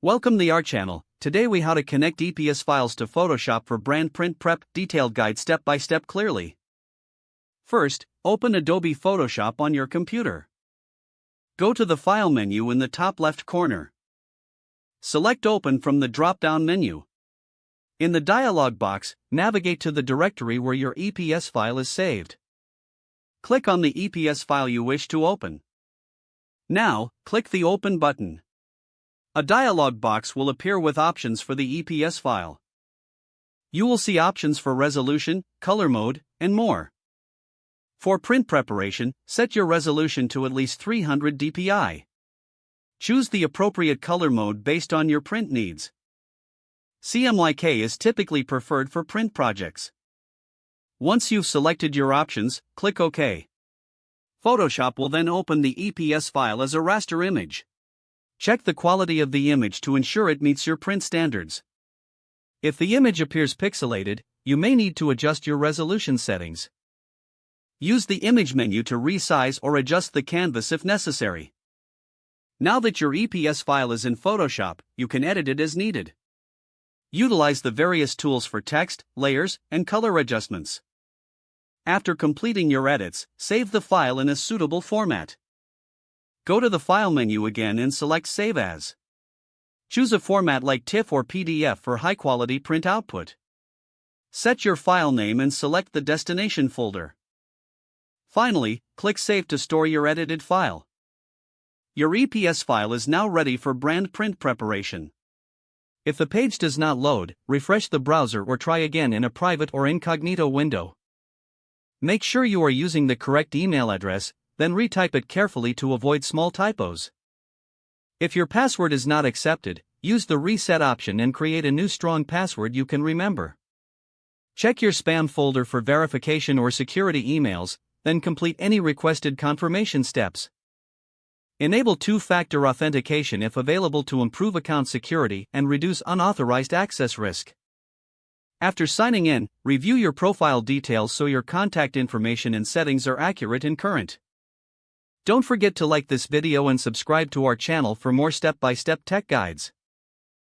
Welcome to our channel. Today we how to connect EPS files to Photoshop for brand print prep, detailed guide step by step clearly. First, open Adobe Photoshop on your computer. Go to the File menu in the top left corner. Select Open from the drop-down menu. In the dialog box, navigate to the directory where your EPS file is saved. Click on the EPS file you wish to open. Now, click the Open button. A dialog box will appear with options for the EPS file. You will see options for resolution, color mode, and more. For print preparation, set your resolution to at least 300 dpi. Choose the appropriate color mode based on your print needs. CMYK is typically preferred for print projects. Once you've selected your options, click OK. Photoshop will then open the EPS file as a raster image. Check the quality of the image to ensure it meets your print standards. If the image appears pixelated, you may need to adjust your resolution settings. Use the image menu to resize or adjust the canvas if necessary. Now that your EPS file is in Photoshop, you can edit it as needed. Utilize the various tools for text, layers, and color adjustments. After completing your edits, save the file in a suitable format. Go to the File menu again and select Save As. Choose a format like TIFF or PDF for high-quality print output. Set your file name and select the destination folder. Finally, click Save to store your edited file. Your EPS file is now ready for brand print preparation. If the page does not load, refresh the browser or try again in a private or incognito window. Make sure you are using the correct email address, then retype it carefully to avoid small typos. If your password is not accepted, use the reset option and create a new strong password you can remember. Check your spam folder for verification or security emails, then complete any requested confirmation steps. Enable two-factor authentication if available to improve account security and reduce unauthorized access risk. After signing in, review your profile details so your contact information and settings are accurate and current. Don't forget to like this video and subscribe to our channel for more step-by-step tech guides.